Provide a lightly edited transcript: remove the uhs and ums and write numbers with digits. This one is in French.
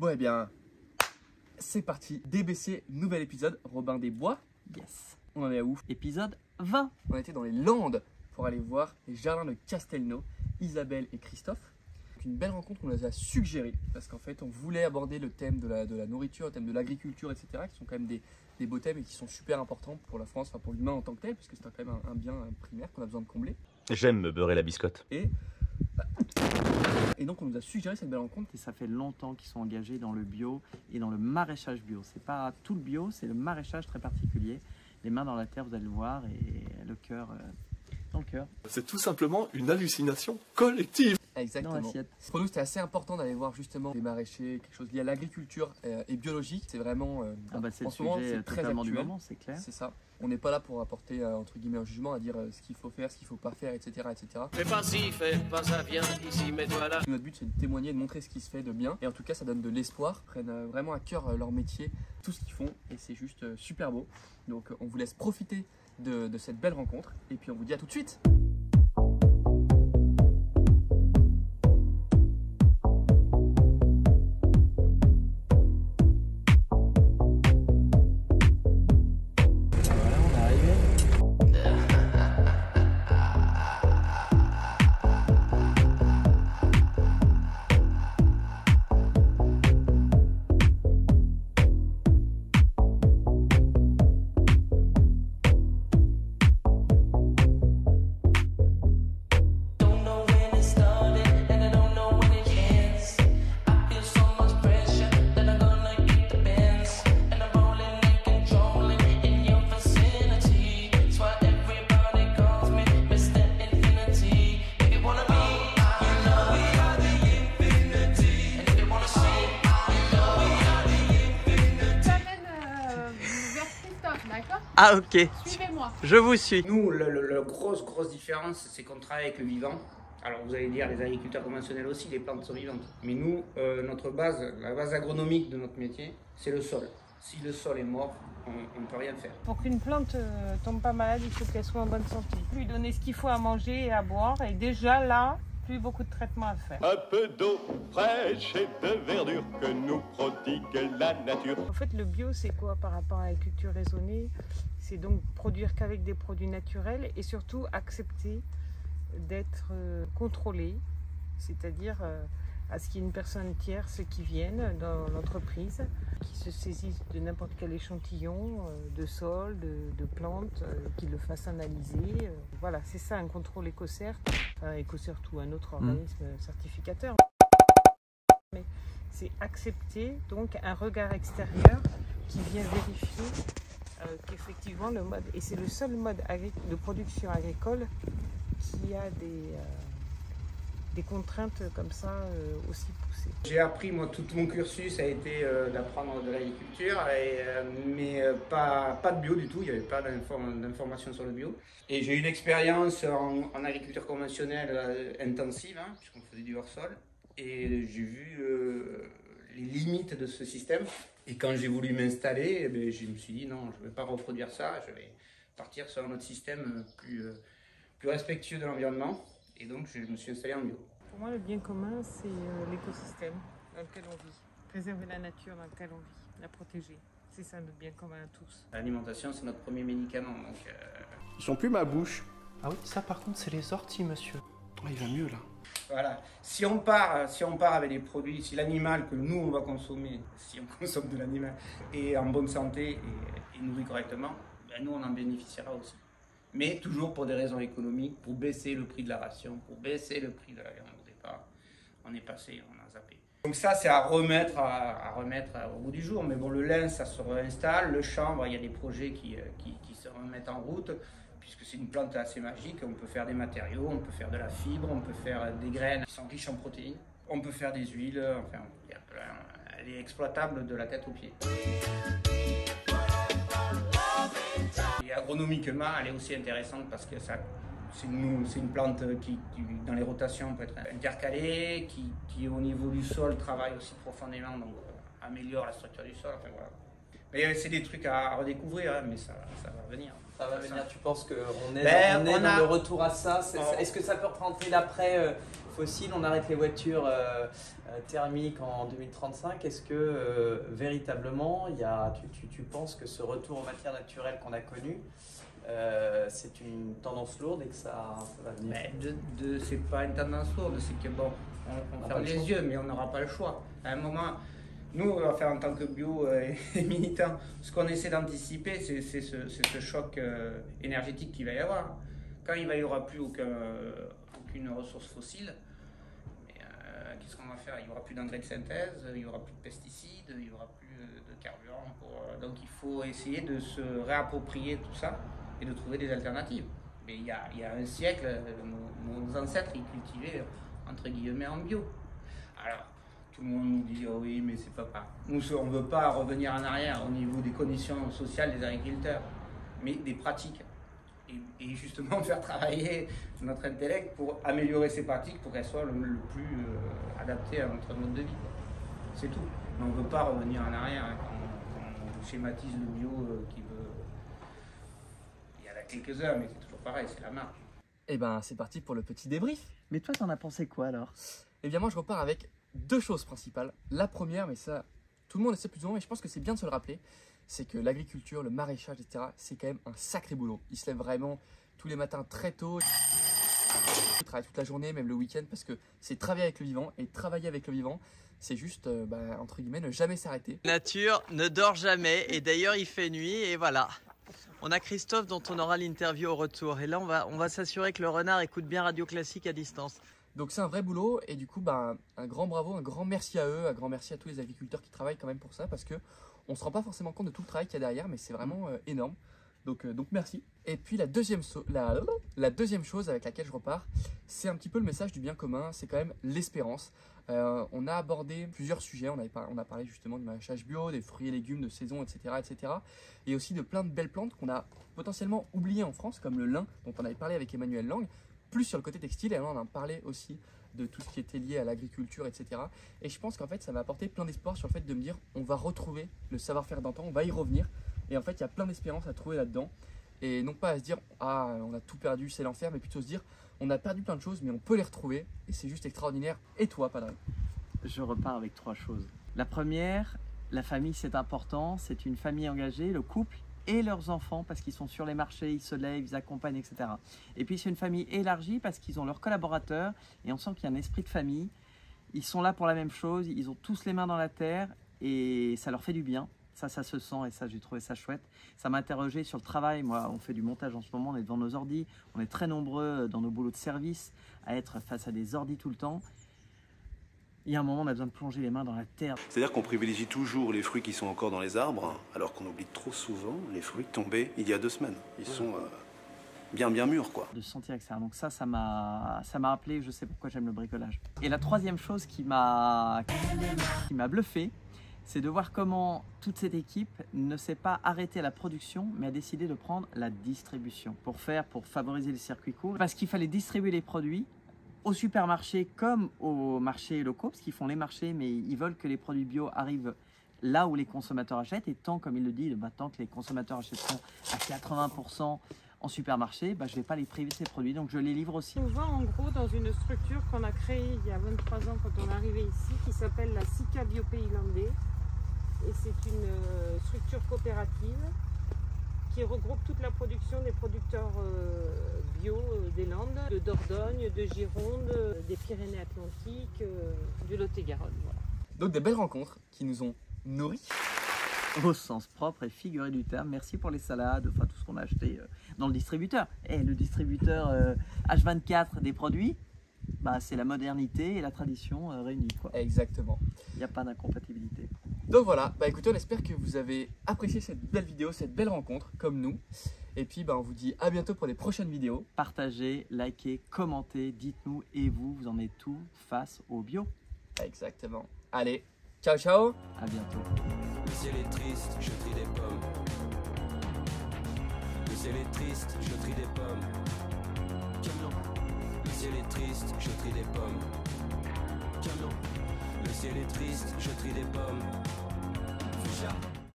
Bon eh bien, c'est parti, DBC, nouvel épisode, Robin des Bois. Yes. On en est à où? Épisode 20. On était dans les Landes pour aller voir les jardins de Castelnau, Isabelle et Christophe. Une belle rencontre qu'on nous a suggérée parce qu'en fait on voulait aborder le thème de la nourriture, le thème de l'agriculture, etc. qui sont quand même des beaux thèmes et qui sont super importants pour la France, enfin pour l'humain en tant que tel, puisque c'est quand même un bien primaire qu'on a besoin de combler. J'aime me beurrer la biscotte. Et donc on nous a suggéré cette belle rencontre. Et ça fait longtemps qu'ils sont engagés dans le bio et dans le maraîchage bio. C'est pas tout le bio, c'est le maraîchage très particulier. Les mains dans la terre, vous allez le voir, et le cœur dans le cœur. C'est tout simplement une hallucination collective. Exactement. Pour nous, c'était assez important d'aller voir justement des maraîchers, quelque chose lié à l'agriculture et biologique. C'est vraiment c'est en le ce moment, sujet c'est très totalement actuel. du moment, c'est clair. C'est ça. On n'est pas là pour apporter entre guillemets un jugement, à dire ce qu'il faut faire, ce qu'il faut pas faire, etc., etc. Fais pas ci, fais pas ça, viens ici, mets-toi là. Notre but, c'est de témoigner, de montrer ce qui se fait de bien. Et en tout cas, ça donne de l'espoir. Ils prennent vraiment à cœur leur métier, tout ce qu'ils font. Et c'est juste super beau. Donc, on vous laisse profiter de cette belle rencontre. Et puis, on vous dit à tout de suite. Ah ok, Suivez-moi. je vous suis. Nous, la grosse différence, c'est qu'on travaille avec le vivant. Alors vous allez dire, les agriculteurs conventionnels aussi, les plantes sont vivantes. Mais nous, notre base, la base agronomique de notre métier, c'est le sol. Si le sol est mort, on ne peut rien faire. Pour qu'une plante tombe pas malade, il faut qu'elle soit en bonne santé. Lui donner ce qu'il faut à manger et à boire. Et déjà là, plus beaucoup de traitements à faire. Un peu d'eau fraîche et de verdure que nous prodigue la nature. En fait, le bio, c'est quoi par rapport à l'agriculture raisonnée? C'est donc produire qu'avec des produits naturels et surtout accepter d'être contrôlé, c'est-à-dire à ce qu'il y ait une personne tierce qui vienne dans l'entreprise, qui se saisisse de n'importe quel échantillon de sol, de plantes, qui le fasse analyser. Voilà, c'est ça un contrôle EcoCert, enfin EcoCert ou un autre organisme certificateur. Mais c'est accepter donc un regard extérieur qui vient vérifier qu'effectivement le mode, et c'est le seul mode de production agricole qui a des contraintes comme ça aussi poussées. J'ai appris, moi, tout mon cursus a été d'apprendre de l'agriculture, mais pas de bio du tout, il n'y avait pas d'information sur le bio. Et j'ai eu une expérience en agriculture conventionnelle intensive, hein, puisqu'on faisait du hors-sol, et j'ai vu les limites de ce système. Et quand j'ai voulu m'installer, je me suis dit non, je ne vais pas reproduire ça, je vais partir sur un autre système plus respectueux de l'environnement. Et donc je me suis installé en bio. Pour moi, le bien commun, c'est l'écosystème dans lequel on vit. Préserver la nature dans laquelle on vit, la protéger. C'est ça notre bien commun à tous. L'alimentation, c'est notre premier médicament. Donc, Ils sont plus ma bouche. Ah oui, ça par contre, c'est les orties, monsieur. Oh, il va mieux là. voilà. Si on part avec des produits, si l'animal que nous on va consommer, si on consomme de l'animal, est en bonne santé et nourri correctement, nous on en bénéficiera aussi. Mais toujours pour des raisons économiques, pour baisser le prix de la ration, pour baisser le prix de la viande au départ. On est passé, on a zappé. Donc ça c'est à remettre au bout du jour. Mais bon, le lin ça se réinstalle, le chanvre, il y a des projets qui se remettent en route. Puisque c'est une plante assez magique, on peut faire des matériaux, on peut faire de la fibre, on peut faire des graines qui sont riches en protéines, on peut faire des huiles, enfin, il y a plein, elle est exploitable de la tête aux pieds. Et agronomiquement, elle est aussi intéressante parce que c'est une plante qui, dans les rotations, peut être intercalée, qui au niveau du sol travaille aussi profondément, donc améliore la structure du sol. Enfin, voilà. C'est des trucs à redécouvrir, hein, mais ça va venir. Ça va venir, tu penses qu'on est, Ben, on est on dans a- le retour à ça? Est-ce que ça peut rentrer l'après fossile? On arrête les voitures thermiques en 2035. Est-ce que véritablement, tu penses que ce retour aux matières naturelles qu'on a connu, c'est une tendance lourde et que ça va venir? C'est pas une tendance lourde, c'est que bon, on ferme les yeux, mais on n'aura pas le choix. À un moment, nous, on va faire en tant que bio et militants, ce qu'on essaie d'anticiper, c'est ce choc énergétique qu'il va y avoir. Quand il n'y aura plus aucune ressource fossile, qu'est-ce qu'on va faire? Il n'y aura plus d'engrais de synthèse, il n'y aura plus de pesticides, il n'y aura plus de carburant. Donc il faut essayer de se réapproprier tout ça et de trouver des alternatives. Mais il y a un siècle, nos ancêtres, ils cultivaient entre guillemets en bio. Alors, tout le monde nous dit oh oui, mais c'est pas. Nous, on ne veut pas revenir en arrière au niveau des conditions sociales des agriculteurs, mais des pratiques. Et justement faire travailler notre intellect pour améliorer ces pratiques pour qu'elles soient le plus adaptées à notre mode de vie. C'est tout. Mais on ne veut pas revenir en arrière hein, quand on schématise le bio qui veut. Il y en a quelques-uns, mais c'est toujours pareil, c'est la marque. Et ben c'est parti pour le petit débrief. Mais toi, t'en as pensé quoi alors? Eh bien moi je repars avec deux choses principales. La première, mais ça tout le monde le sait plus ou moins, et je pense que c'est bien de se le rappeler, c'est que l'agriculture, le maraîchage, etc., c'est quand même un sacré boulot. Ils se lèvent vraiment tous les matins très tôt, ils travaillent toute la journée, même le week-end, parce que c'est travailler avec le vivant, et travailler avec le vivant, c'est juste, entre guillemets, ne jamais s'arrêter. La nature ne dort jamais, et d'ailleurs il fait nuit, et voilà. On a Christophe dont on aura l'interview au retour, et là on va s'assurer que le renard écoute bien Radio Classique à distance. Donc c'est un vrai boulot, et du coup, un grand bravo, un grand merci à eux, un grand merci à tous les agriculteurs qui travaillent quand même pour ça, parce que on ne se rend pas forcément compte de tout le travail qu'il y a derrière, mais c'est vraiment énorme. Donc merci. Et puis la deuxième chose avec laquelle je repars, c'est un petit peu le message du bien commun, c'est quand même l'espérance. On a abordé plusieurs sujets, on a parlé justement du maraîchage bio, des fruits et légumes de saison, etc., etc. Et aussi de plein de belles plantes qu'on a potentiellement oubliées en France, comme le lin, dont on avait parlé avec Emmanuel Lang, plus sur le côté textile, et là on en parlait aussi de tout ce qui était lié à l'agriculture, etc. Et je pense qu'en fait, ça m'a apporté plein d'espoir sur le fait de me dire, on va retrouver le savoir-faire d'antan, on va y revenir. Et en fait, il y a plein d'espérance à trouver là-dedans. Et non pas à se dire, ah, on a tout perdu, c'est l'enfer, mais plutôt se dire, on a perdu plein de choses, mais on peut les retrouver. Et c'est juste extraordinaire. Et toi, Padre? Je repars avec trois choses. La première, la famille, c'est important. C'est une famille engagée, le couple et leurs enfants, parce qu'ils sont sur les marchés, ils se lèvent, ils accompagnent, etc. Et puis c'est une famille élargie parce qu'ils ont leurs collaborateurs et on sent qu'il y a un esprit de famille. Ils sont là pour la même chose, ils ont tous les mains dans la terre et ça leur fait du bien. Ça se sent et ça, j'ai trouvé ça chouette. Ça m'a interrogé sur le travail. Moi, on fait du montage en ce moment, on est devant nos ordis. On est très nombreux dans nos boulots de service à être face à des ordis tout le temps. Il y a un moment, on a besoin de plonger les mains dans la terre. C'est-à-dire qu'on privilégie toujours les fruits qui sont encore dans les arbres, alors qu'on oublie trop souvent les fruits tombés il y a 2 semaines. Ils sont bien mûrs, quoi. De se sentir avec ça. Donc ça m'a rappelé, je sais pourquoi j'aime le bricolage. Et la troisième chose qui m'a bluffé, c'est de voir comment toute cette équipe ne s'est pas arrêtée à la production, mais a décidé de prendre la distribution pour favoriser les circuits courts. Parce qu'il fallait distribuer les produits au supermarché comme aux marchés locaux, parce qu'ils font les marchés, mais ils veulent que les produits bio arrivent là où les consommateurs achètent. Et tant, comme il le dit, tant que les consommateurs achèteront à 80% en supermarché, je ne vais pas les priver de ces produits, donc je les livre aussi. On va en gros dans une structure qu'on a créée il y a 23 ans quand on est arrivé ici, qui s'appelle la SICA Bio Pays Landais. Et c'est une structure coopérative qui regroupe toute la production des producteurs bio des Landes, de Dordogne, de Gironde, des Pyrénées-Atlantiques, du Lot-et-Garonne. Voilà. Donc des belles rencontres qui nous ont nourris. Au sens propre et figuré du terme. Merci pour les salades, enfin tout ce qu'on a acheté dans le distributeur. Et le distributeur H24 des produits, c'est la modernité et la tradition réunies, quoi. Exactement. Il n'y a pas d'incompatibilité. Donc voilà, écoutez, on espère que vous avez apprécié cette belle vidéo, cette belle rencontre, comme nous. Et puis on vous dit à bientôt pour les prochaines vidéos. Partagez, likez, commentez, dites-nous, et vous en êtes tout face au bio. Exactement. Allez, ciao ciao. À bientôt. Le ciel est triste, je trie des pommes. Le ciel est triste, je trie des pommes. Camion. Le ciel est triste, je trie des pommes. Camion. Le ciel est triste, je trie des pommes. Fuchsia.